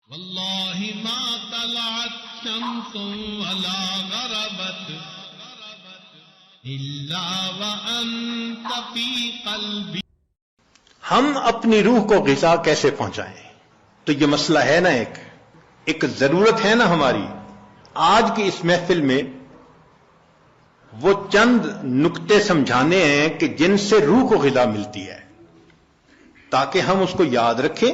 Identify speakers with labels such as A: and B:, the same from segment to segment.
A: واللہ ما طلعت شمس ولا غربت الا وانت فی قلبی.
B: ہم اپنی روح کو غذا کیسے پہنچائیں؟ تو یہ مسئلہ ہے نا، ایک ضرورت ہے نا ہماری. آج کی اس محفل میں وہ چند نکتے سمجھانے ہیں کہ جن سے روح کو غذا ملتی ہے، تاکہ ہم اس کو یاد رکھیں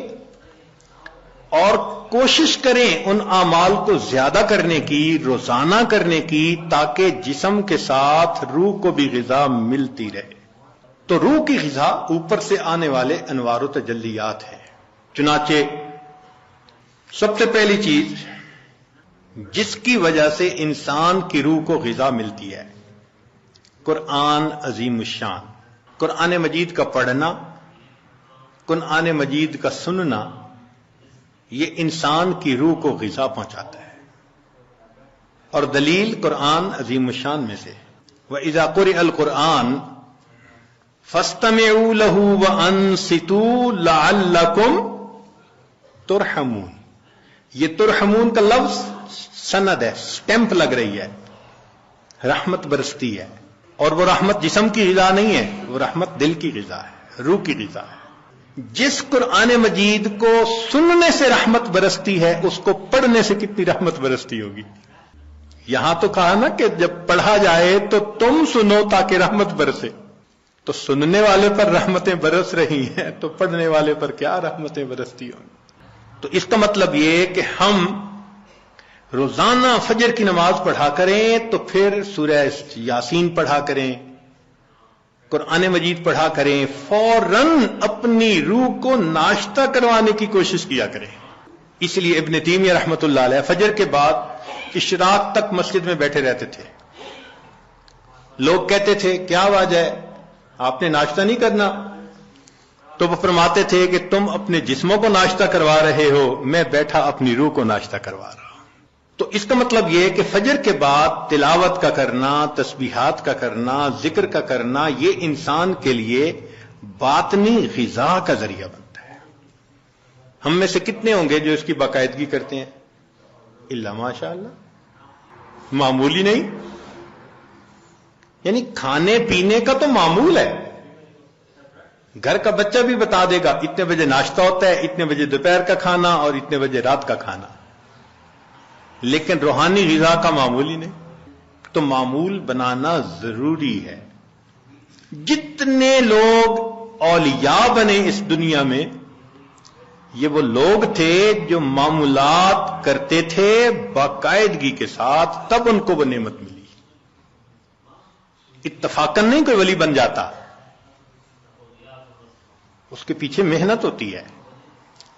B: اور کوشش کریں ان اعمال کو زیادہ کرنے کی، روزانہ کرنے کی، تاکہ جسم کے ساتھ روح کو بھی غذا ملتی رہے. تو روح کی غذا اوپر سے آنے والے انوار و تجلیات ہیں. چنانچہ سب سے پہلی چیز جس کی وجہ سے انسان کی روح کو غذا ملتی ہے، قرآن عظیم الشان. قرآن مجید کا پڑھنا، قرآن مجید کا سننا، یہ انسان کی روح کو غذا پہنچاتا ہے. اور دلیل قرآن عظیم الشان میں سے وَإِذَا قُرِئَ الْقُرْآنُ فَاسْتَمِعُوا لَهُ وَأَنصِتُوا لَعَلَّكُمْ تُرْحَمُونَ. یہ ترحمون کا لفظ سند ہے، سٹیمپ لگ رہی ہے، رحمت برستی ہے. اور وہ رحمت جسم کی غذا نہیں ہے، وہ رحمت دل کی غذا ہے، روح کی غذا ہے. جس قرآن مجید کو سننے سے رحمت برستی ہے، اس کو پڑھنے سے کتنی رحمت برستی ہوگی. یہاں تو کہا نا کہ جب پڑھا جائے تو تم سنو تاکہ رحمت برسے. تو سننے والے پر رحمتیں برس رہی ہیں، تو پڑھنے والے پر کیا رحمتیں برستی ہوں. تو اس کا مطلب یہ کہ ہم روزانہ فجر کی نماز پڑھا کریں، تو پھر سورہ یاسین پڑھا کریں، قرآن مجید پڑھا کریں، فوراً اپنی روح کو ناشتہ کروانے کی کوشش کیا کریں. اس لیے ابن تیمیہ رحمۃ اللہ علیہ فجر کے بعد اشراق تک مسجد میں بیٹھے رہتے تھے. لوگ کہتے تھے کیا وجہ ہے، آپ نے ناشتہ نہیں کرنا؟ تو وہ فرماتے تھے کہ تم اپنے جسموں کو ناشتہ کروا رہے ہو، میں بیٹھا اپنی روح کو ناشتہ کروا رہا ہوں. تو اس کا مطلب یہ کہ فجر کے بعد تلاوت کا کرنا، تسبیحات کا کرنا، ذکر کا کرنا، یہ انسان کے لیے باطنی غذا کا ذریعہ بنتا ہے. ہم میں سے کتنے ہوں گے جو اس کی باقاعدگی کرتے ہیں؟ الا ماشاء اللہ، معمولی نہیں. یعنی کھانے پینے کا تو معمول ہے، گھر کا بچہ بھی بتا دے گا اتنے بجے ناشتہ ہوتا ہے، اتنے بجے دوپہر کا کھانا اور اتنے بجے رات کا کھانا. لیکن روحانی غذا کا معمول ہی نہیں. تو معمول بنانا ضروری ہے. جتنے لوگ اولیاء بنے اس دنیا میں، یہ وہ لوگ تھے جو معمولات کرتے تھے باقاعدگی کے ساتھ، تب ان کو وہ نعمت ملی. اتفاقاً نہیں کوئی ولی بن جاتا، اس کے پیچھے محنت ہوتی ہے،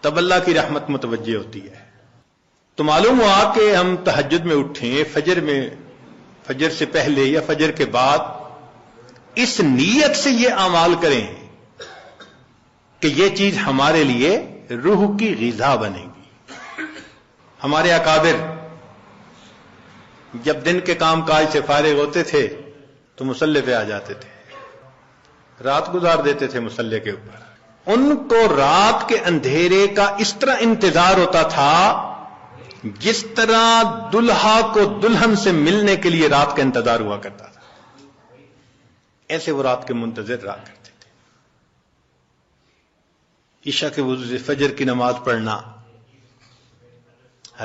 B: تب اللہ کی رحمت متوجہ ہوتی ہے. تو معلوم ہوا کہ ہم تہجد میں اٹھیں، فجر سے پہلے یا فجر کے بعد، اس نیت سے یہ اعمال کریں کہ یہ چیز ہمارے لیے روح کی غذا بنے گی. ہمارے اکابر جب دن کے کام کاج سے فارغ ہوتے تھے تو مصلی پہ آ جاتے تھے، رات گزار دیتے تھے مصلی کے اوپر. ان کو رات کے اندھیرے کا اس طرح انتظار ہوتا تھا جس طرح دلہا کو دلہن سے ملنے کے لیے رات کا انتظار ہوا کرتا تھا. ایسے وہ رات کے منتظر رہا کرتے تھے. عشاء کے وضو سے فجر کی نماز پڑھنا،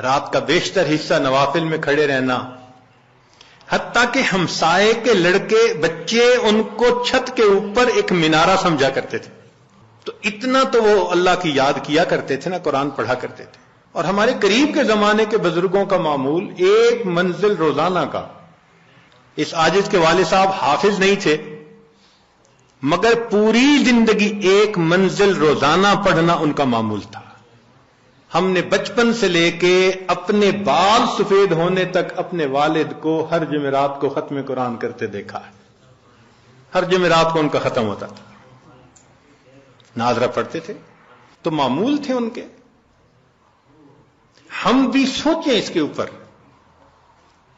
B: رات کا بیشتر حصہ نوافل میں کھڑے رہنا، حتیٰ کہ ہمسائے کے لڑکے بچے ان کو چھت کے اوپر ایک مینارہ سمجھا کرتے تھے. تو اتنا تو وہ اللہ کی یاد کیا کرتے تھے نا، قرآن پڑھا کرتے تھے. اور ہمارے قریب کے زمانے کے بزرگوں کا معمول ایک منزل روزانہ کا. اس عاجز کے والد صاحب حافظ نہیں تھے، مگر پوری زندگی ایک منزل روزانہ پڑھنا ان کا معمول تھا. ہم نے بچپن سے لے کے اپنے بال سفید ہونے تک اپنے والد کو ہر جمعرات کو ختم قرآن کرتے دیکھا ہے. ہر جمعرات کو ان کا ختم ہوتا تھا، ناظرہ پڑھتے تھے. تو معمول تھے ان کے. ہم بھی سوچیں اس کے اوپر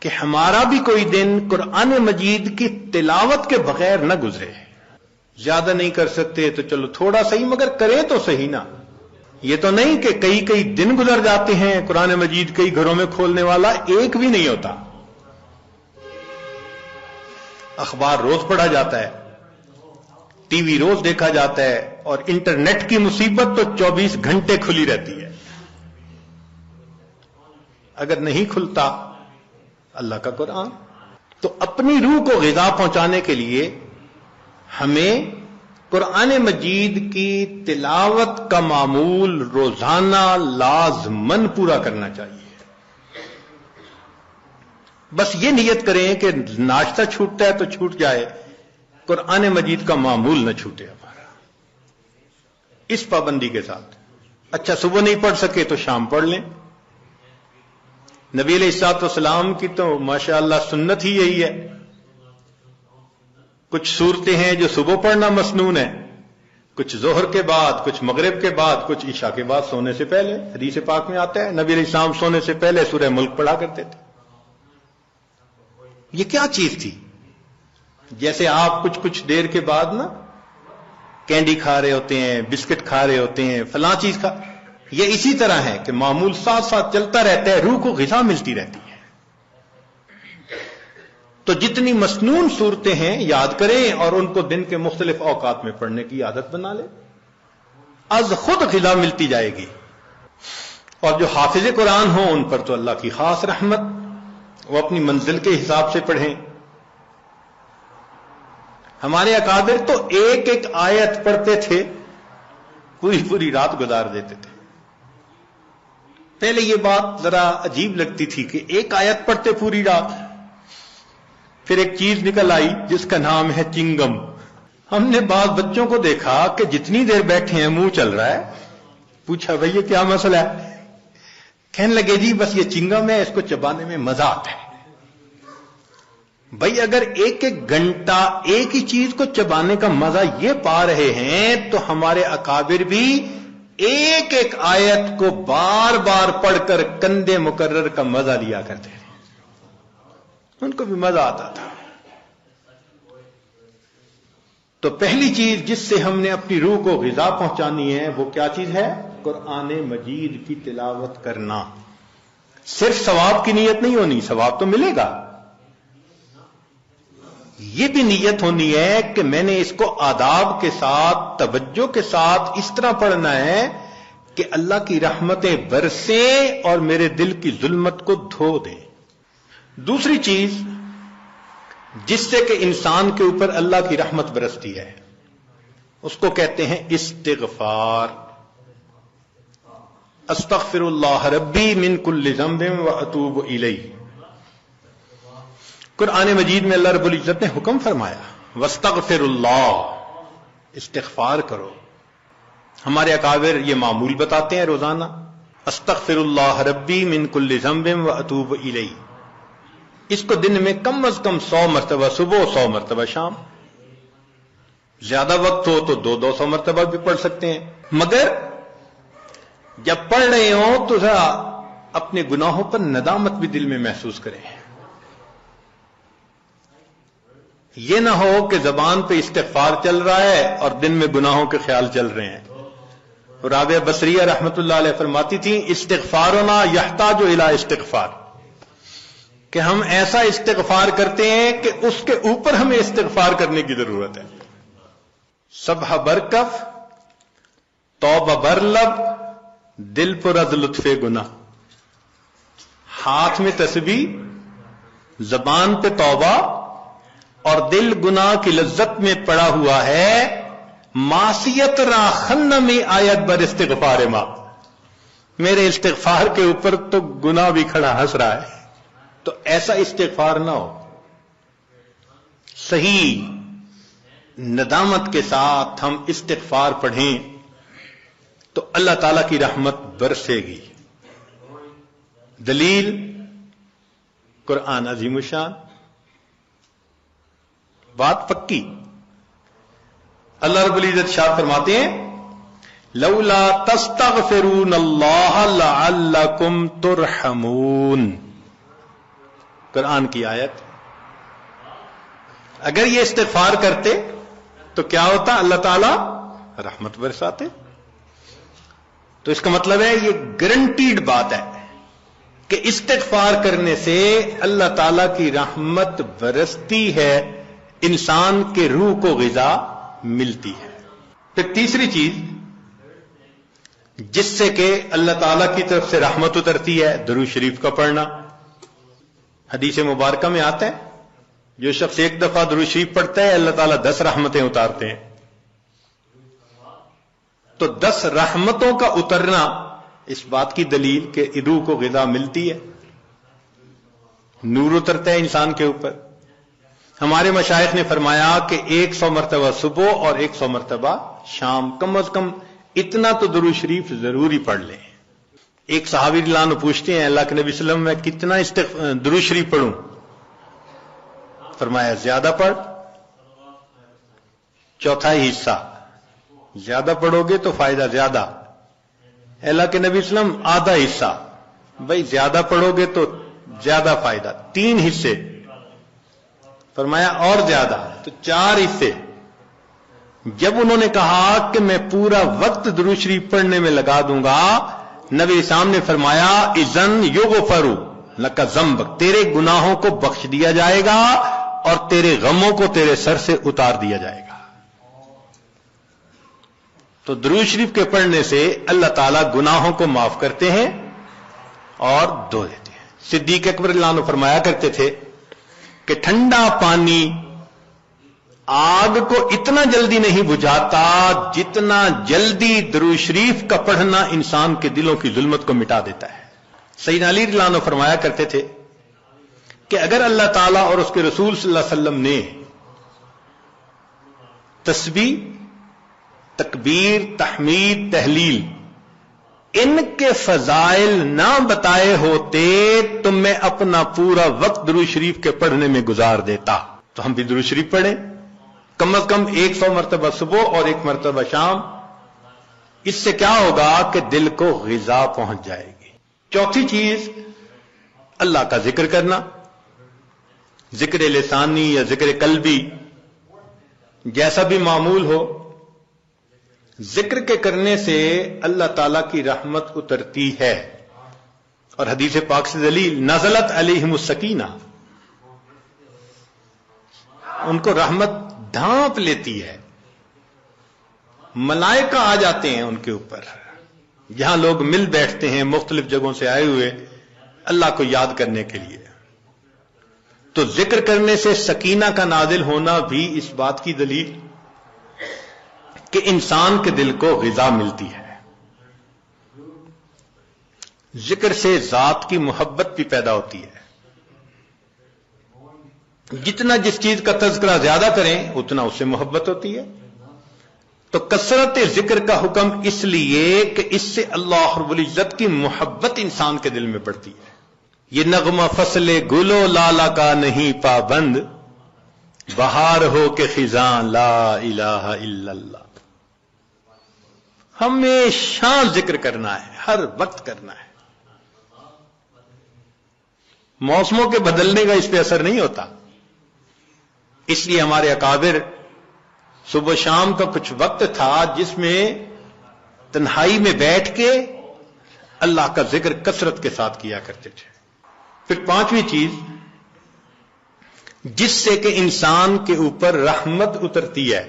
B: کہ ہمارا بھی کوئی دن قرآن مجید کی تلاوت کے بغیر نہ گزرے. زیادہ نہیں کر سکتے تو چلو تھوڑا صحیح، مگر کریں تو صحیح نا. یہ تو نہیں کہ کئی کئی دن گزر جاتے ہیں قرآن مجید کئی گھروں میں کھولنے والا ایک بھی نہیں ہوتا. اخبار روز پڑھا جاتا ہے, ٹی وی روز دیکھا جاتا ہے, اور انٹرنیٹ کی مصیبت تو 24 گھنٹے کھلی رہتی ہے. اگر نہیں کھلتا اللہ کا قرآن, تو اپنی روح کو غذا پہنچانے کے لیے ہمیں قرآن مجید کی تلاوت کا معمول روزانہ لازماً پورا کرنا چاہیے. بس یہ نیت کریں کہ ناشتہ چھوٹتا ہے تو چھوٹ جائے, قرآن مجید کا معمول نہ چھوٹے ہمارا, اس پابندی کے ساتھ. اچھا صبح نہیں پڑھ سکے تو شام پڑھ لیں. نبی علیہ الصلوۃ والسلام کی تو ماشاءاللہ سنت ہی یہی ہے. کچھ صورتیں ہیں جو صبح پڑھنا مسنون ہے, کچھ ظہر کے بعد, کچھ مغرب کے بعد, کچھ عشاء کے بعد سونے سے پہلے. حدیث پاک میں آتا ہے نبی علیہ السلام سونے سے پہلے سورہ ملک پڑھا کرتے تھے. یہ کیا چیز تھی؟ جیسے آپ کچھ دیر کے بعد نا کینڈی کھا رہے ہوتے ہیں, بسکٹ کھا رہے ہوتے ہیں, فلاں چیز کھا, یہ اسی طرح ہے کہ معمول ساتھ ساتھ چلتا رہتا ہے, روح کو غذا ملتی رہتی ہے. تو جتنی مسنون صورتیں ہیں یاد کریں اور ان کو دن کے مختلف اوقات میں پڑھنے کی عادت بنا لیں, از خود غذا ملتی جائے گی. اور جو حافظ قرآن ہوں ان پر تو اللہ کی خاص رحمت, وہ اپنی منزل کے حساب سے پڑھیں. ہمارے اکابر تو ایک ایک آیت پڑھتے تھے, پوری رات گزار دیتے تھے. پہلے یہ بات ذرا عجیب لگتی تھی کہ ایک آیت پڑھتے پوری رات. پھر ایک چیز نکل آئی جس کا نام ہے چنگم. ہم نے بعض بچوں کو دیکھا کہ جتنی دیر بیٹھے ہیں منہ چل رہا ہے. پوچھا بھئی یہ کیا مسئلہ ہے؟ کہنے لگے جی بس یہ چنگم ہے, اس کو چبانے میں مزہ آتا ہے. بھئی اگر ایک ایک گھنٹہ ایک ہی چیز کو چبانے کا مزہ یہ پا رہے ہیں تو ہمارے اکابر بھی ایک ایک آیت کو بار بار پڑھ کر کندے مکرر کا مزہ لیا کرتے ہیں. ان کو بھی مزہ آتا تھا. تو پہلی چیز جس سے ہم نے اپنی روح کو غذا پہنچانی ہے وہ کیا چیز ہے؟ قرآن مجید کی تلاوت کرنا. صرف ثواب کی نیت نہیں ہونی, ثواب تو ملے گا, یہ بھی نیت ہونی ہے کہ میں نے اس کو آداب کے ساتھ, توجہ کے ساتھ اس طرح پڑھنا ہے کہ اللہ کی رحمتیں برسیں اور میرے دل کی ظلمت کو دھو دیں. دوسری چیز جس سے کہ انسان کے اوپر اللہ کی رحمت برستی ہے اس کو کہتے ہیں استغفار. استغفر اللہ ربی من کل ذنب واتوب الیہ. قرآن مجید میں اللہ رب العزت نے حکم فرمایا واستغفر اللہ, استغفار کرو. ہمارے اکابر یہ معمول بتاتے ہیں روزانہ, استغفر اللہ ربی من کل ذنب واتوب الیہ. اس کو دن میں کم از کم 100 مرتبہ صبح, 100 مرتبہ شام. زیادہ وقت ہو تو 200 مرتبہ بھی پڑھ سکتے ہیں. مگر جب پڑھ رہے ہوں تو ذرا اپنے گناہوں پر ندامت بھی دل میں محسوس کریں. یہ نہ ہو کہ زبان پہ استغفار چل رہا ہے اور دن میں گناہوں کے خیال چل رہے ہیں. رابعہ بصریہ رحمت اللہ علیہ فرماتی تھیں استغفارنا یحتاج الی استغفار, کہ ہم ایسا استغفار کرتے ہیں کہ اس کے اوپر ہمیں استغفار کرنے کی ضرورت ہے. سبح برکف, توبہ برلب, دل پر از لطف گناہ. ہاتھ میں تسبیح, زبان پہ توبہ, اور دل گناہ کی لذت میں پڑا ہوا ہے. معصیت را خن میں آیت بر استغفار ما, میرے استغفار کے اوپر تو گناہ بھی کھڑا ہنس رہا ہے. تو ایسا استغفار نہ ہو. صحیح ندامت کے ساتھ ہم استغفار پڑھیں تو اللہ تعالی کی رحمت برسے گی. دلیل قرآن عظیم الشان, بات پکی. اللہ رب العزت شاد فرماتے ہیں لولا تستغفرون اللہ لعلکم ترحمون. قرآن کی آیت. اگر یہ استغفار کرتے تو کیا ہوتا؟ اللہ تعالی رحمت برساتے. تو اس کا مطلب ہے یہ گارنٹیڈ بات ہے کہ استغفار کرنے سے اللہ تعالی کی رحمت برستی ہے، انسان کے روح کو غذا ملتی ہے۔ پھر تیسری چیز جس سے کہ اللہ تعالی کی طرف سے رحمت اترتی ہے، درود شریف کا پڑھنا۔ حدیث مبارکہ میں آتا ہے جو شخص ایک دفعہ درود شریف پڑھتا ہے اللہ تعالیٰ 10 رحمتیں اتارتے ہیں۔ تو 10 رحمتوں کا اترنا اس بات کی دلیل کہ روح کو غذا ملتی ہے، نور اترتا ہے انسان کے اوپر۔ ہمارے مشائخ نے فرمایا کہ 100 مرتبہ صبح اور 100 مرتبہ شام، کم از کم اتنا تو درود شریف ضروری پڑھ لیں۔ ایک صحابی رضی اللہ عنہ پوچھتے ہیں اللہ کے نبی صلی اللہ علیہ وسلم میں کتنا درود شریف پڑھوں؟ فرمایا زیادہ پڑھ، چوتھائی حصہ زیادہ پڑھو گے تو فائدہ زیادہ۔ اللہ کے نبی صلی اللہ علیہ وسلم آدھا حصہ، بھائی زیادہ پڑھو گے تو زیادہ فائدہ، 3 حصے۔ فرمایا اور زیادہ، تو 4 حصے۔ جب انہوں نے کہا کہ میں پورا وقت درود شریف پڑھنے میں لگا دوں گا، نبی اسلام نے فرمایا اذن یغفر لک ذنبک، تیرے گناہوں کو بخش دیا جائے گا اور تیرے غموں کو تیرے سر سے اتار دیا جائے گا۔ تو درود شریف کے پڑھنے سے اللہ تعالیٰ گناہوں کو معاف کرتے ہیں اور دھو دیتے ہیں۔ صدیق اکبر رضی اللہ عنہ فرمایا کرتے تھے کہ ٹھنڈا پانی آگ کو اتنا جلدی نہیں بجھاتا جتنا جلدی درود شریف کا پڑھنا انسان کے دلوں کی ظلمت کو مٹا دیتا ہے۔ سیدنا علی رضی اللہ عنہ فرمایا کرتے تھے کہ اگر اللہ تعالیٰ اور اس کے رسول صلی اللہ علیہ وسلم نے تسبیح، تکبیر، تحمید، تحلیل ان کے فضائل نہ بتائے ہوتے تو میں اپنا پورا وقت درود شریف کے پڑھنے میں گزار دیتا۔ تو ہم بھی درود شریف پڑھیں، کم از کم 100 مرتبہ صبح اور 1 مرتبہ شام۔ اس سے کیا ہوگا کہ دل کو غذا پہنچ جائے گی۔ چوتھی چیز اللہ کا ذکر کرنا، ذکر لسانی یا ذکر قلبی، جیسا بھی معمول ہو، ذکر کے کرنے سے اللہ تعالی کی رحمت اترتی ہے۔ اور حدیث پاک سے دلیل نزلت علیہم السکینہ، ان کو رحمت ڈھانپ لیتی ہے، ملائکہ آ جاتے ہیں ان کے اوپر۔ جہاں لوگ مل بیٹھتے ہیں مختلف جگہوں سے آئے ہوئے اللہ کو یاد کرنے کے لیے، تو ذکر کرنے سے سکینہ کا نازل ہونا بھی اس بات کی دلیل کہ انسان کے دل کو غذا ملتی ہے۔ ذکر سے ذات کی محبت بھی پیدا ہوتی ہے۔ جتنا جس چیز کا تذکرہ زیادہ کریں اتنا اس سے محبت ہوتی ہے۔ تو کثرت ذکر کا حکم اس لیے کہ اس سے اللہ رب العزت کی محبت انسان کے دل میں بڑھتی ہے۔ یہ نغمہ فصل گل و لالا کا نہیں پابند، بہار ہو کہ خزاں لا الہ الا اللہ۔ ہمیشہ ذکر کرنا ہے، ہر وقت کرنا ہے۔ موسموں کے بدلنے کا اس پہ اثر نہیں ہوتا، اس لیے ہمارے اکابر صبح شام کا کچھ وقت تھا جس میں تنہائی میں بیٹھ کے اللہ کا ذکر کثرت کے ساتھ کیا کرتے تھے۔ پھر پانچویں چیز جس سے کہ انسان کے اوپر رحمت اترتی ہے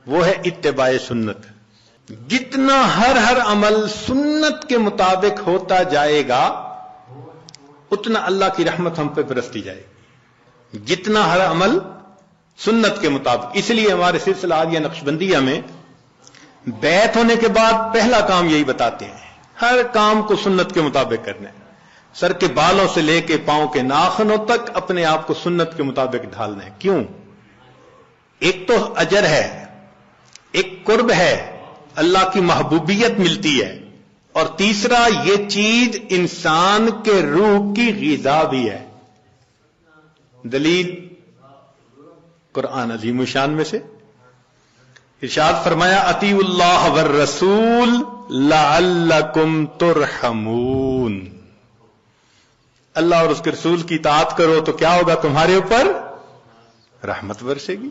B: وہ ہے اتباع سنت۔ جتنا ہر عمل سنت کے مطابق ہوتا جائے گا اتنا اللہ کی رحمت ہم پہ برستی جائے گی، جتنا ہر عمل سنت کے مطابق۔ اس لیے ہمارے سلسلہ یا نقشبندیہ میں بیعت ہونے کے بعد پہلا کام یہی بتاتے ہیں، ہر کام کو سنت کے مطابق کرنا ہے۔ سر کے بالوں سے لے کے پاؤں کے ناخنوں تک اپنے آپ کو سنت کے مطابق ڈھالنا ہے۔ کیوں؟ ایک تو اجر ہے، ایک قرب ہے، اللہ کی محبوبیت ملتی ہے، اور تیسرا یہ چیز انسان کے روح کی غذا بھی ہے۔ دلیل قرآن عظیم الشان میں سے ارشاد فرمایا اطیعوا اللہ والرسول لعلکم ترحمون، اللہ اور اس کے رسول کی اطاعت کرو تو کیا ہوگا؟ تمہارے اوپر رحمت برسے گی۔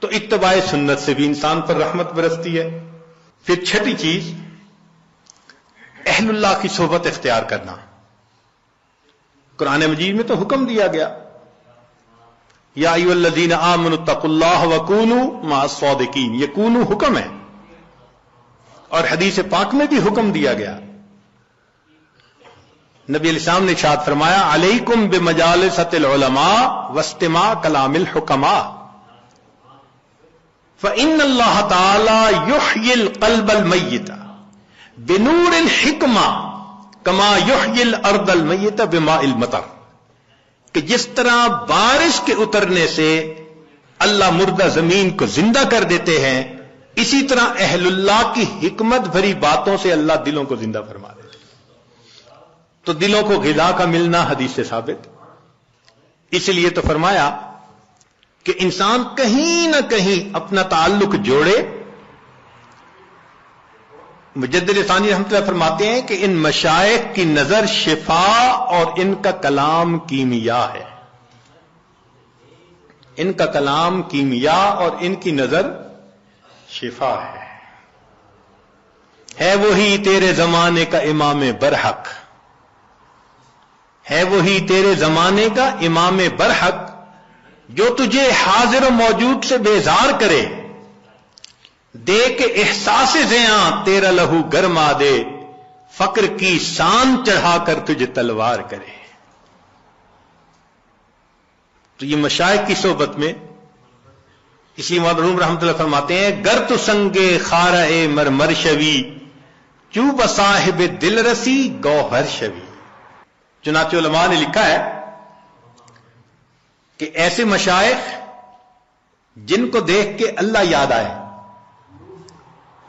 B: تو اتباع سنت سے بھی انسان پر رحمت برستی ہے۔ پھر چھٹی چیز اہل اللہ کی صحبت اختیار کرنا. قرآن مجید میں تو حکم دیا گیا یا ایھا الذین آمنوا اتقوا اللہ وکونوا مع الصادقین. یہ کونو حکم ہے اور حدیث پاک میں بھی حکم دیا گیا. نبی علیہ السلام نے ارشاد فرمایا علیکم بمجالسۃ العلماء واستماع کلام الحکماء فإن اللہ تعالی یحیی القلب المیت بنور الحکمہ کما یحیی الارض المیت بماء المطر. کہ جس طرح بارش کے اترنے سے اللہ مردہ زمین کو زندہ کر دیتے ہیں، اسی طرح اہل اللہ کی حکمت بھری باتوں سے اللہ دلوں کو زندہ فرما دیتے. تو دلوں کو غذا کا ملنا حدیث سے ثابت. اس لیے تو فرمایا کہ انسان کہیں نہ کہیں اپنا تعلق جوڑے. مجدد ثانی رحمۃ اللہ فرماتے ہیں کہ ان مشائخ کی نظر شفا اور ان کا کلام کیمیا ہے. ان کا کلام کیمیا اور ان کی نظر شفا ہے. ہے وہی تیرے زمانے کا امام برحق، ہے وہی تیرے زمانے کا امام برحق جو تجھے حاضر و موجود سے بیزار کرے، دے کے احساس زیاں تیرا لہو گرما دے، فقر کی شان چڑھا کر تجھے تلوار کرے. تو یہ مشائخ کی صحبت میں اسی معروم رحمۃ اللہ فرماتے ہیں گر تو سنگے خارہ مرمر شوی چوب صاحب دل رسی گوہر شوی. چنانچہ علماء نے لکھا ہے کہ ایسے مشائخ جن کو دیکھ کے اللہ یاد آئے،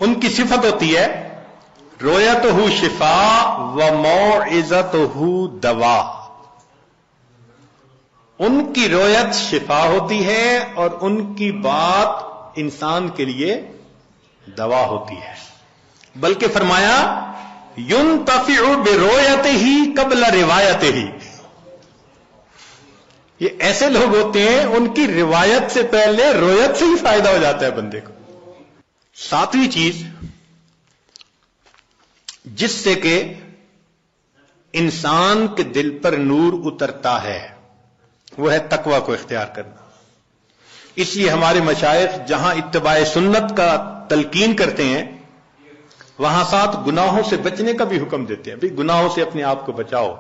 B: ان کی صفت ہوتی ہے رویتہ شفا و موعظتہ دوا. ان کی رویت شفا ہوتی ہے اور ان کی بات انسان کے لیے دوا ہوتی ہے. بلکہ فرمایا ينتفع برؤيته قبل روایته. یہ ایسے لوگ ہوتے ہیں ان کی روایت سے پہلے رویت سے ہی فائدہ ہو جاتا ہے بندے کو. ساتویں چیز جس سے کہ انسان کے دل پر نور اترتا ہے وہ ہے تقوی کو اختیار کرنا. اس لیے ہمارے مشائخ جہاں اتباع سنت کا تلقین کرتے ہیں وہاں ساتھ گناہوں سے بچنے کا بھی حکم دیتے ہیں. بھئی گناہوں سے اپنے آپ کو بچاؤ،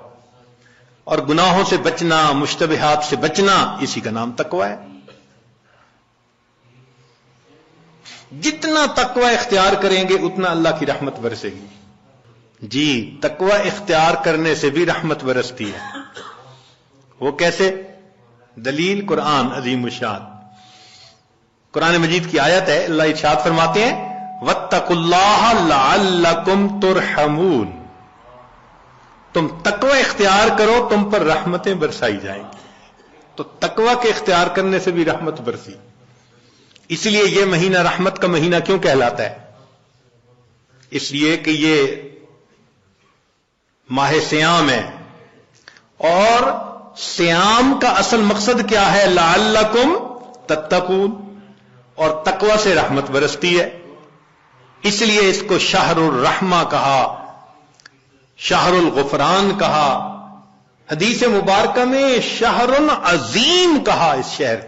B: اور گناہوں سے بچنا، مشتبہات سے بچنا، اسی کا نام تقوی ہے. جتنا تقوی اختیار کریں گے اتنا اللہ کی رحمت برسے گی. جی تقوی اختیار کرنے سے بھی رحمت برستی ہے. وہ کیسے؟ دلیل قرآن عظیم الشان. قرآن مجید کی آیت ہے، اللہ ارشاد فرماتے ہیں واتقوا اللہ لعلکم ترحمون. تم تقوی اختیار کرو تم پر رحمتیں برسائی جائیں گی. تو تقوی کے اختیار کرنے سے بھی رحمت برسی. اس لیے یہ مہینہ رحمت کا مہینہ کیوں کہلاتا ہے؟ اس لیے کہ یہ ماہ سیام ہے، اور سیام کا اصل مقصد کیا ہے؟ لعلکم تتقون. اور تقوی سے رحمت برستی ہے. اس لیے اس کو شہر الرحمہ کہا، شہر الغفران کہا، حدیث مبارکہ میں شہر عظیم کہا اس شہر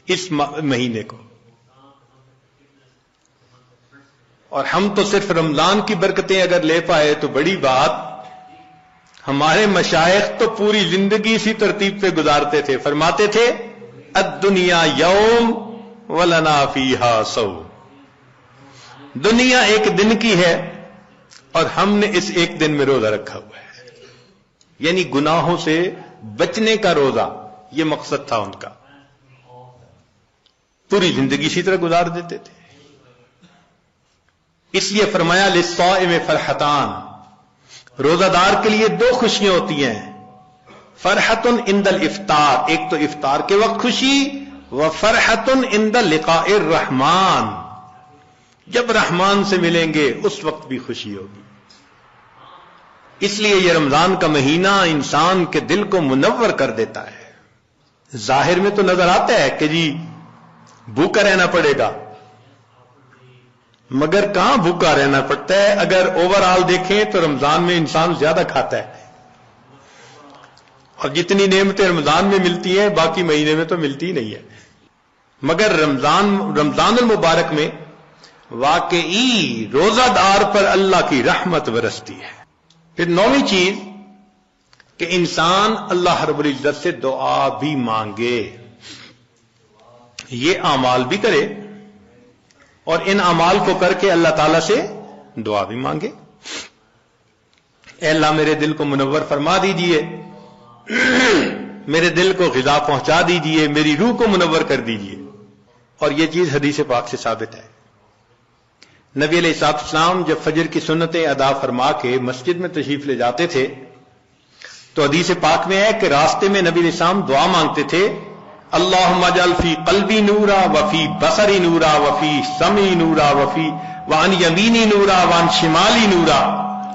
B: اس مہینے کو. اور ہم تو صرف رمضان کی برکتیں اگر لے پائے تو بڑی بات. ہمارے مشائخ تو پوری زندگی اسی ترتیب پہ گزارتے تھے. فرماتے تھے الدنیا یوم ولنا فیہا صوم. دنیا ایک دن کی ہے اور ہم نے اس ایک دن میں روزہ رکھا ہوا ہے. یعنی گناہوں سے بچنے کا روزہ، یہ مقصد تھا ان کا. پوری زندگی اسی طرح گزار دیتے تھے. اس لیے فرمایا للصائم فرحتان. روزہ دار کے لیے دو خوشیاں ہوتی ہیں. فرحت عند الافطار، ایک تو افطار کے وقت خوشی، وفرحت عند لقاء الرحمن، جب رحمان سے ملیں گے اس وقت بھی خوشی ہوگی. اس لیے یہ رمضان کا مہینہ انسان کے دل کو منور کر دیتا ہے. ظاہر میں تو نظر آتا ہے کہ جی بھوکا رہنا پڑے گا، مگر کہاں بھوکا رہنا پڑتا ہے. اگر اوور آل دیکھیں تو رمضان میں انسان زیادہ کھاتا ہے, اور جتنی نعمتیں رمضان میں ملتی ہیں باقی مہینے میں تو ملتی نہیں ہے. مگر رمضان المبارک میں واقعی روزہ دار پر اللہ کی رحمت برستی ہے. پھر 9ویں چیز کہ انسان اللہ رب العزت سے دعا بھی مانگے, یہ اعمال بھی کرے اور ان اعمال کو کر کے اللہ تعالی سے دعا بھی مانگے. اے اللہ میرے دل کو منور فرما دیجئے, میرے دل کو غذا پہنچا دیجئے, میری روح کو منور کر دیجئے. اور یہ چیز حدیث پاک سے ثابت ہے. نبی علیہ الصلوۃ والسلام جب فجر کی سنتیں ادا فرما کے مسجد میں تشریف لے جاتے تھے تو حدیث پاک میں ہے کہ راستے میں نبی علیہ السلام دعا مانگتے تھے, اللہم اجعل فی قلبی نورا وفی بصری نورا وفی سمعی نورا وعن یمینی نورا وعن شمالی نورا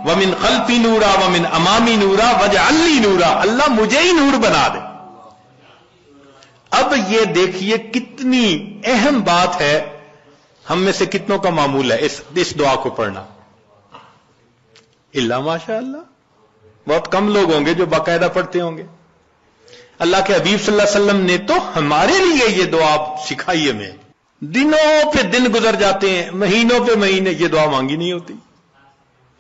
B: ومن خلفی نورا ومن امامی نورا واجعل لی نورا. اللہ مجھے ہی نور بنا دے. اب یہ دیکھیے کتنی اہم بات ہے, ہم میں سے کتنوں کا معمول ہے اس دعا کو پڑھنا. اللہ ماشاء اللہ بہت کم لوگ ہوں گے جو باقاعدہ پڑھتے ہوں گے. اللہ کے حبیب صلی اللہ علیہ وسلم نے تو ہمارے لیے یہ دعا سکھائی ہمیں. دنوں پہ دن گزر جاتے ہیں, مہینوں پہ مہینے, یہ دعا مانگی نہیں ہوتی.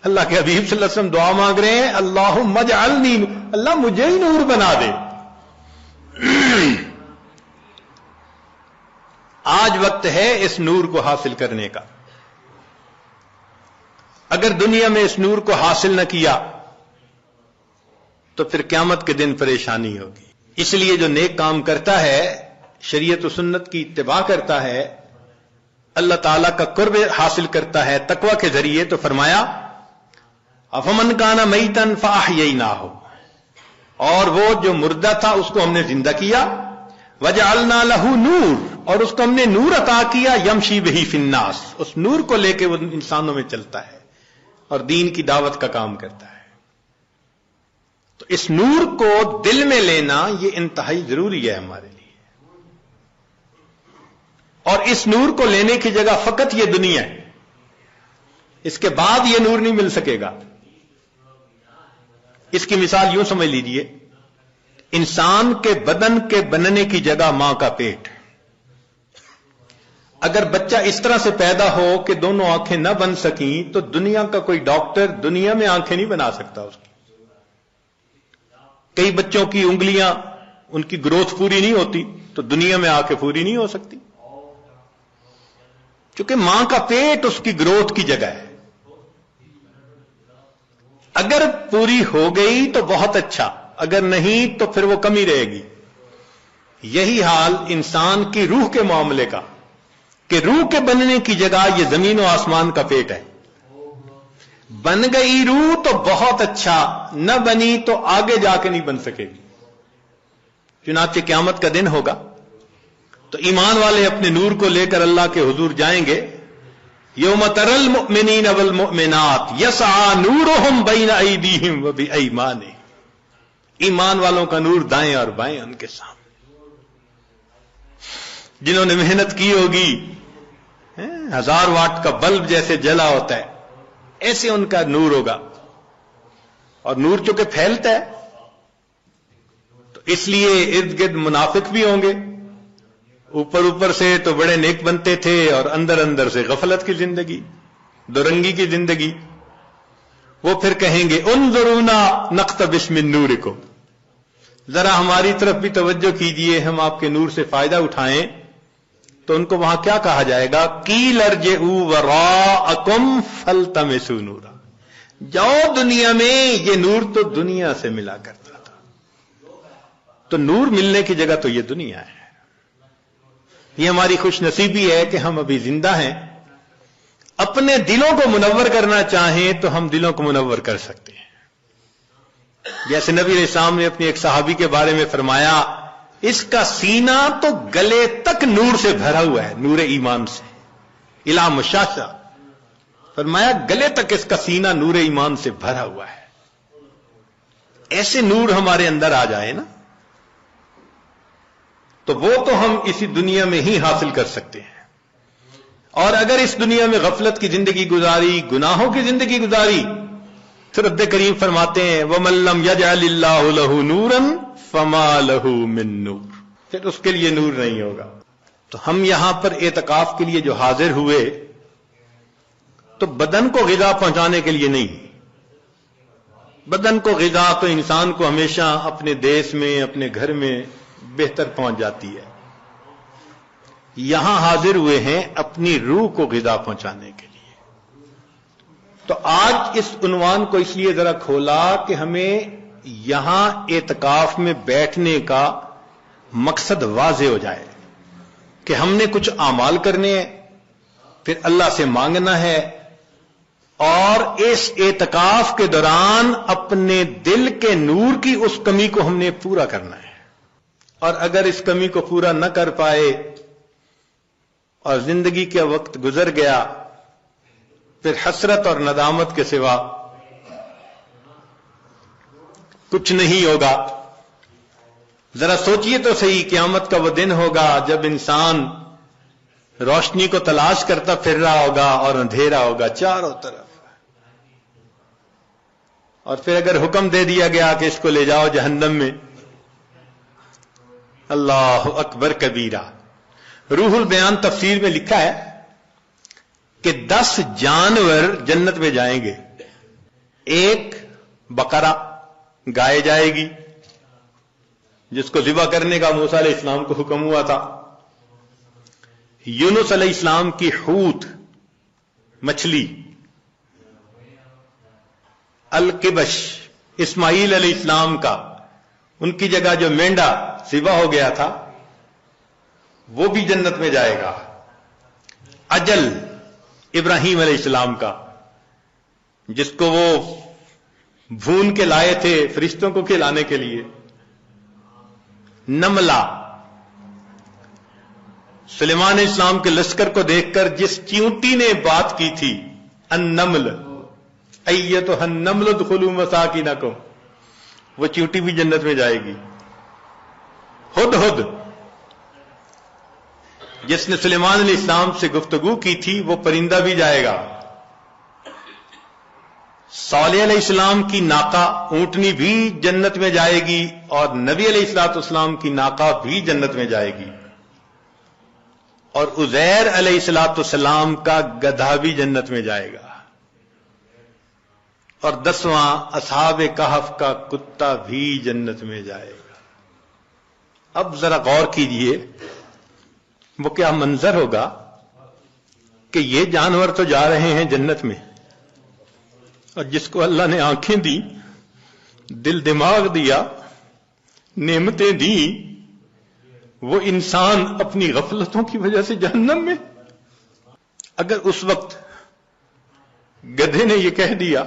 B: اللہ کے حبیب صلی اللہ علیہ وسلم دعا مانگ رہے ہیں, اللہم اجعلنی, اللہ مجھے ہی نور بنا دے. آج وقت ہے اس نور کو حاصل کرنے کا. اگر دنیا میں اس نور کو حاصل نہ کیا تو پھر قیامت کے دن پریشانی ہوگی. اس لیے جو نیک کام کرتا ہے, شریعت و سنت کی اتباع کرتا ہے, اللہ تعالیٰ کا قرب حاصل کرتا ہے تقوی کے ذریعے, تو فرمایا افمن کان میتن فاحییناہ, اور وہ جو مردہ تھا اس کو ہم نے زندہ کیا, وجعلنا لہ نور, اور اس کو ہم نے نور عطا کیا, یمشی بہ فی الناس, اس نور کو لے کے وہ انسانوں میں چلتا ہے اور دین کی دعوت کا کام کرتا ہے. تو اس نور کو دل میں لینا یہ انتہائی ضروری ہے ہمارے لیے. اور اس نور کو لینے کی جگہ فقط یہ دنیا ہے, اس کے بعد یہ نور نہیں مل سکے گا. اس کی مثال یوں سمجھ لیجئے, انسان کے بدن کے بننے کی جگہ ماں کا پیٹ. اگر بچہ اس طرح سے پیدا ہو کہ دونوں آنکھیں نہ بن سکیں تو دنیا کا کوئی ڈاکٹر دنیا میں آنکھیں نہیں بنا سکتا اس کی. کئی بچوں کی انگلیاں, ان کی گروتھ پوری نہیں ہوتی تو دنیا میں آنکھیں پوری نہیں ہو سکتی, کیونکہ ماں کا پیٹ اس کی گروتھ کی جگہ ہے. اگر پوری ہو گئی تو بہت اچھا, اگر نہیں تو پھر وہ کمی رہے گی. یہی حال انسان کی روح کے معاملے کا, کہ روح کے بننے کی جگہ یہ زمین و آسمان کا پیٹ ہے. بن گئی روح تو بہت اچھا, نہ بنی تو آگے جا کے نہیں بن سکے گی. چنانچہ قیامت کا دن ہوگا تو ایمان والے اپنے نور کو لے کر اللہ کے حضور جائیں گے. یوم تری المؤمنین والمؤمنات یسعی نورہم بین ایدیہم وبایمانہم, ایمان والوں کا نور دائیں اور بائیں ان کے سامنے. جنہوں نے محنت کی ہوگی, 1000 واٹ کا بلب جیسے جلا ہوتا ہے ایسے ان کا نور ہوگا. اور نور چونکہ پھیلتا ہے تو اس لیے ارد گرد منافق بھی ہوں گے. اوپر سے تو بڑے نیک بنتے تھے اور اندر سے غفلت کی زندگی, دورنگی کی زندگی. وہ پھر کہیں گے انظرونا نقتبس من نورکم, ذرا ہماری طرف بھی توجہ کیجئے, ہم آپ کے نور سے فائدہ اٹھائیں. تو ان کو وہاں کیا کہا جائے گا, قیل ارجعوا وراءکم فالتمسوا نورا, جاؤ دنیا میں, یہ نور تو دنیا سے ملا کرتا تھا. تو نور ملنے کی جگہ تو یہ دنیا ہے. یہ ہماری خوش نصیبی ہے کہ ہم ابھی زندہ ہیں. اپنے دلوں کو منور کرنا چاہیں تو ہم دلوں کو منور کر سکتے ہیں. جیسے نبی علیہ السلام نے اپنی ایک صحابی کے بارے میں فرمایا, اس کا سینہ تو گلے تک نور سے بھرا ہوا ہے, نور ایمان سے. الا مشاشا, فرمایا گلے تک اس کا سینہ نور ایمان سے بھرا ہوا ہے. ایسے نور ہمارے اندر آ جائے نا تو وہ تو ہم اسی دنیا میں ہی حاصل کر سکتے ہیں. اور اگر اس دنیا میں غفلت کی زندگی گزاری، گناہوں کی زندگی گزاری، تو رب کریم فرماتے ہیں وَمَن لَّمْ يَجْعَلِ اللَّهُ لَهُ نُورًا فَمَا لَهُ مِن نُور، پھر اس کے لیے نور نہیں ہوگا۔ تو ہم یہاں پر اعتکاف کے لیے جو حاضر ہوئے تو بدن کو غذا پہنچانے کے لیے نہیں، بدن کو غذا تو انسان کو ہمیشہ اپنے دیس میں، اپنے گھر میں بہتر پہنچ جاتی ہے، یہاں حاضر ہوئے ہیں اپنی روح کو غذا پہنچانے کے لیے۔ تو آج اس عنوان کو اس لیے ذرا کھولا کہ ہمیں یہاں اعتکاف میں بیٹھنے کا مقصد واضح ہو جائے کہ ہم نے کچھ اعمال کرنے ہیں، پھر اللہ سے مانگنا ہے، اور اس اعتکاف کے دوران اپنے دل کے نور کی اس کمی کو ہم نے پورا کرنا ہے، اور اگر اس کمی کو پورا نہ کر پائے اور زندگی کا وقت گزر گیا، پھر حسرت اور ندامت کے سوا کچھ نہیں ہوگا۔ ذرا سوچئے تو صحیح، قیامت کا وہ دن ہوگا جب انسان روشنی کو تلاش کرتا پھر رہا ہوگا اور اندھیرا ہوگا چاروں طرف، اور پھر اگر حکم دے دیا گیا کہ اس کو لے جاؤ جہنم میں، اللہ اکبر کبیرہ۔ روح البیان تفسیر میں لکھا ہے کہ 10 جانور جنت میں جائیں گے، ایک بقرہ گائے جائے گی جس کو ذبح کرنے کا موسیٰ علیہ السلام کو حکم ہوا تھا، یونس علیہ السلام کی حوت مچھلی، الکبش اسماعیل علیہ السلام کا، ان کی جگہ جو مینڈا ذبح ہو گیا تھا وہ بھی جنت میں جائے گا، اجل ابراہیم علیہ السلام کا جس کو وہ بھون کے لائے تھے فرشتوں کو کھلانے کے لیے، نملہ سلیمان علیہ السلام کے لشکر کو دیکھ کر جس چیونٹی نے بات کی تھی، النمل ایتھا النمل ادخلوا مساکنکم، وہ چیونٹی بھی جنت میں جائے گی، ہدہد جس نے سلیمان علیہ السلام سے گفتگو کی تھی وہ پرندہ بھی جائے گا، صالح علیہ السلام کی ناقہ اونٹنی بھی جنت میں جائے گی، اور نبی علیہ السلام کی ناقہ بھی جنت میں جائے گی، اور عزیر علیہ السلام کا گدھا بھی جنت میں جائے گا، اور 10واں اصحاب کہف کا کتا بھی جنت میں جائے گا۔ اب ذرا غور کیجئے وہ کیا منظر ہوگا کہ یہ جانور تو جا رہے ہیں جنت میں، اور جس کو اللہ نے آنکھیں دی، دل دماغ دیا، نعمتیں دی، وہ انسان اپنی غفلتوں کی وجہ سے جہنم میں۔ اگر اس وقت گدھے نے یہ کہہ دیا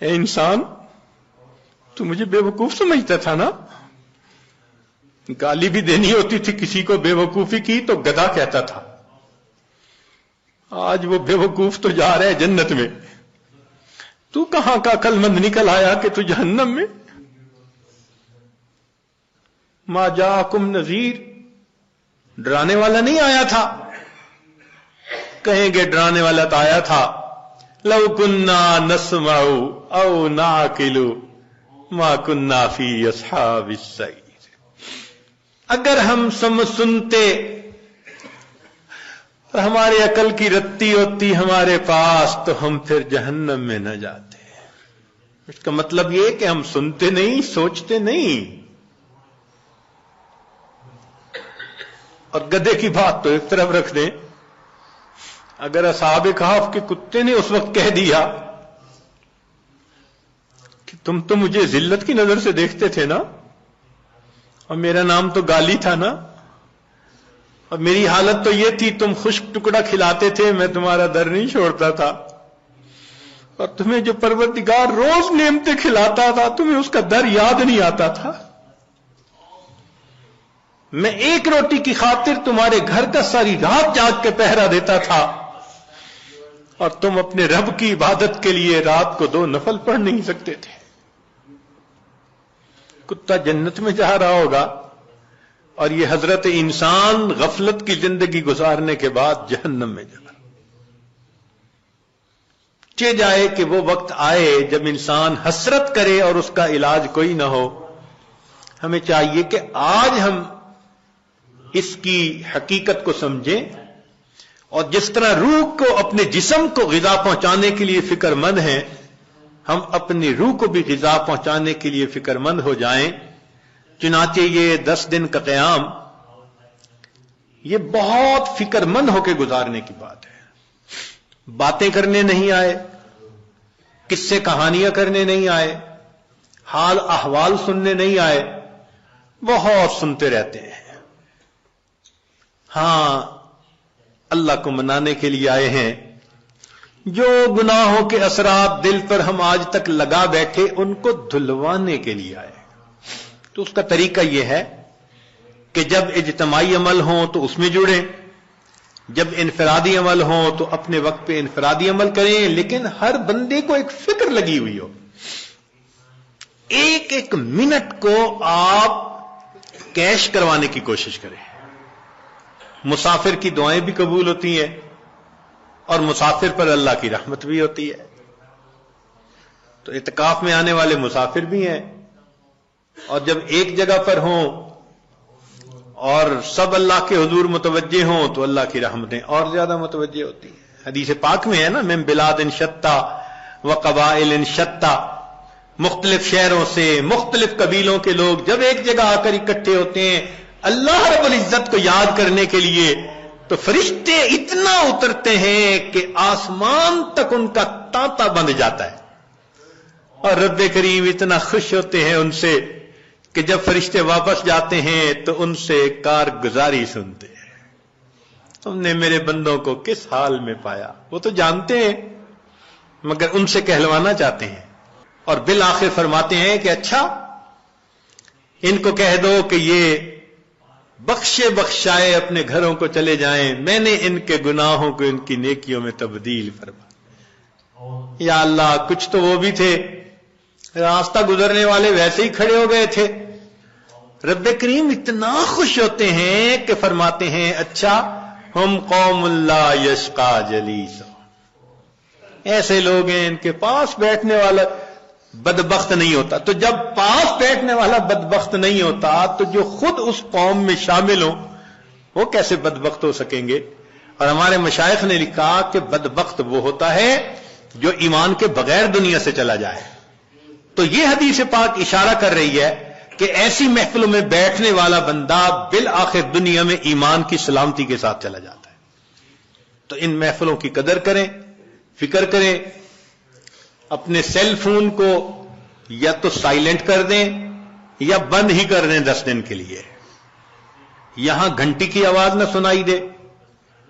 B: اے انسان تو مجھے بے وقوف سمجھتا تھا نا، گالی بھی دینی ہوتی تھی کسی کو بے وقوفی کی تو گدھا کہتا تھا، آج وہ بے وقوف تو جا رہا ہے جنت میں، تو کہاں کا عقل مند نکل آیا کہ تو جہنم میں۔ ما جاءکم نذیر، ڈرانے والا نہیں آیا تھا، کہیں گے ڈرانے والا تو آیا تھا، لو کننا نسمع او نعقل ما کننا فی اصحاب السعیر، اگر ہم سنتے اور ہماری عقل کی رتی ہوتی ہمارے پاس تو ہم پھر جہنم میں نہ جاتے۔ اس کا مطلب یہ کہ ہم سنتے نہیں، سوچتے نہیں۔ اور گدھے کی بات تو ایک طرف رکھ دیں، اگر اصحاب کہف کے کتے نے اس وقت کہہ دیا کہ تم تو مجھے ذلت کی نظر سے دیکھتے تھے نا، اور میرا نام تو گالی تھا نا، اور میری حالت تو یہ تھی تم خشک ٹکڑا کھلاتے تھے، میں تمہارا در نہیں چھوڑتا تھا، اور تمہیں جو پروردگار روز نعمتیں کھلاتا تھا تمہیں اس کا در یاد نہیں آتا تھا، میں ایک روٹی کی خاطر تمہارے گھر کا ساری رات جاگ کے پہرا دیتا تھا، اور تم اپنے رب کی عبادت کے لیے رات کو 2 نفل پڑھ نہیں سکتے تھے۔ کتا جنت میں جا رہا ہوگا اور یہ حضرت انسان غفلت کی زندگی گزارنے کے بعد جہنم میں جائے. چہ جائے کہ وہ وقت آئے جب انسان حسرت کرے اور اس کا علاج کوئی نہ ہو. ہمیں چاہیے کہ آج ہم اس کی حقیقت کو سمجھیں اور جس طرح روح کو اپنے جسم کو غذا پہنچانے کے لیے فکر مند ہیں, ہم اپنی روح کو بھی غذا پہنچانے کے لیے فکر مند ہو جائیں. چنانچہ یہ 10 دن کا قیام یہ بہت فکر مند ہو کے گزارنے کی بات ہے. باتیں کرنے نہیں آئے, قصے کہانیاں کرنے نہیں آئے, حال احوال سننے نہیں آئے, بہت سنتے رہتے ہیں. ہاں, اللہ کو منانے کے لیے آئے ہیں. جو گناہوں کے اثرات دل پر ہم آج تک لگا بیٹھے ان کو دھلوانے کے لیے آئے. تو اس کا طریقہ یہ ہے کہ جب اجتماعی عمل ہوں تو اس میں جڑیں, جب انفرادی عمل ہوں تو اپنے وقت پہ انفرادی عمل کریں, لیکن ہر بندے کو ایک فکر لگی ہوئی ہو. ایک ایک منٹ کو آپ کیش کروانے کی کوشش کریں. مسافر کی دعائیں بھی قبول ہوتی ہیں اور مسافر پر اللہ کی رحمت بھی ہوتی ہے. تو اعتکاف میں آنے والے مسافر بھی ہیں, اور جب ایک جگہ پر ہوں اور سب اللہ کے حضور متوجہ ہوں تو اللہ کی رحمتیں اور زیادہ متوجہ ہوتی ہیں. حدیث پاک میں ہے نا, من بلاد شتّا و قبائل شتّا, مختلف شہروں سے مختلف قبیلوں کے لوگ جب ایک جگہ آ کر اکٹھے ہوتے ہیں اللہ رب العزت کو یاد کرنے کے لیے, تو فرشتے اتنا اترتے ہیں کہ آسمان تک ان کا تانتا بند جاتا ہے. اور رب کریم اتنا خوش ہوتے ہیں ان سے کہ جب فرشتے واپس جاتے ہیں تو ان سے کارگزاری سنتے ہیں. تم نے میرے بندوں کو کس حال میں پایا. وہ تو جانتے ہیں مگر ان سے کہلوانا چاہتے ہیں, اور بالآخر فرماتے ہیں کہ اچھا ان کو کہہ دو کہ یہ بخشے بخشائے اپنے گھروں کو چلے جائیں, میں نے ان کے گناہوں کو ان کی نیکیوں میں تبدیل فرما. یا اللہ, کچھ تو وہ بھی تھے راستہ گزرنے والے ویسے ہی کھڑے ہو گئے تھے. رب کریم اتنا خوش ہوتے ہیں کہ فرماتے ہیں اچھا ہم قوم لا یشقا جلیس, ایسے لوگ ہیں ان کے پاس بیٹھنے والا بدبخت نہیں ہوتا. تو جب پاس بیٹھنے والا بدبخت نہیں ہوتا تو جو خود اس قوم میں شامل ہوں وہ کیسے بدبخت ہو سکیں گے. اور ہمارے مشائخ نے لکھا کہ بدبخت وہ ہوتا ہے جو ایمان کے بغیر دنیا سے چلا جائے. تو یہ حدیث پاک اشارہ کر رہی ہے کہ ایسی محفلوں میں بیٹھنے والا بندہ بالآخر دنیا میں ایمان کی سلامتی کے ساتھ چلا جاتا ہے. تو ان محفلوں کی قدر کریں, فکر کریں. اپنے سیل فون کو یا تو سائلنٹ کر دیں یا بند ہی کر دیں 10 دن کے لیے. یہاں گھنٹی کی آواز نہ سنائی دے,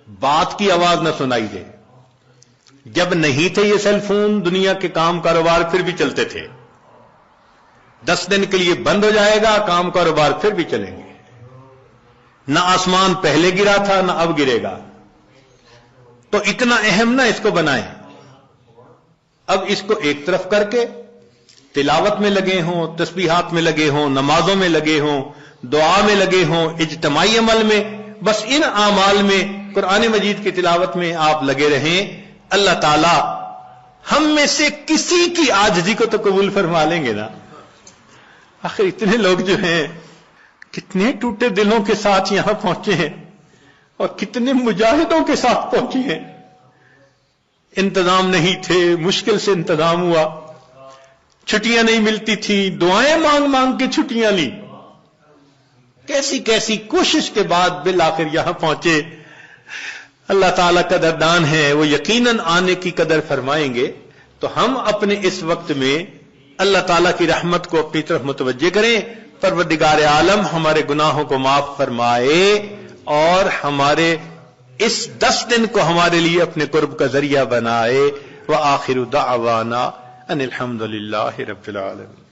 B: بات کی آواز نہ سنائی دے. جب نہیں تھے یہ سیل فون دنیا کے کام کاروبار پھر بھی چلتے تھے. 10 دن کے لیے بند ہو جائے گا, کام کاروبار پھر بھی چلیں گے. نہ آسمان پہلے گرا تھا نہ اب گرے گا. تو اتنا اہم نہ اس کو بنائیں. اب اس کو ایک طرف کر کے تلاوت میں لگے ہوں, تسبیحات میں لگے ہوں, نمازوں میں لگے ہوں, دعا میں لگے ہوں, اجتماعی عمل میں, بس ان اعمال میں قرآن مجید کی تلاوت میں آپ لگے رہیں. اللہ تعالی ہم میں سے کسی کی عاجزی کو تو قبول فرما لیں گے نا. آخر اتنے لوگ جو ہیں کتنے ٹوٹے دلوں کے ساتھ یہاں پہنچے ہیں اور کتنے مجاہدوں کے ساتھ پہنچے ہیں. انتظام نہیں تھے, مشکل سے انتظام ہوا, چھٹیاں نہیں ملتی تھی, دعائیں مانگ مانگ کے چھٹیاں لی, کیسی کیسی کوشش کے بعد بالآخر یہاں پہنچے. اللہ تعالیٰ قدردان ہے, وہ یقیناً آنے کی قدر فرمائیں گے. تو ہم اپنے اس وقت میں اللہ تعالیٰ کی رحمت کو اپنی طرف متوجہ کریں. پروردگار عالم ہمارے گناہوں کو معاف فرمائے اور ہمارے اس 10 دن کو ہمارے لیے اپنے قرب کا ذریعہ بنائے. وآخر دعوانا ان الحمد للہ رب العالمین.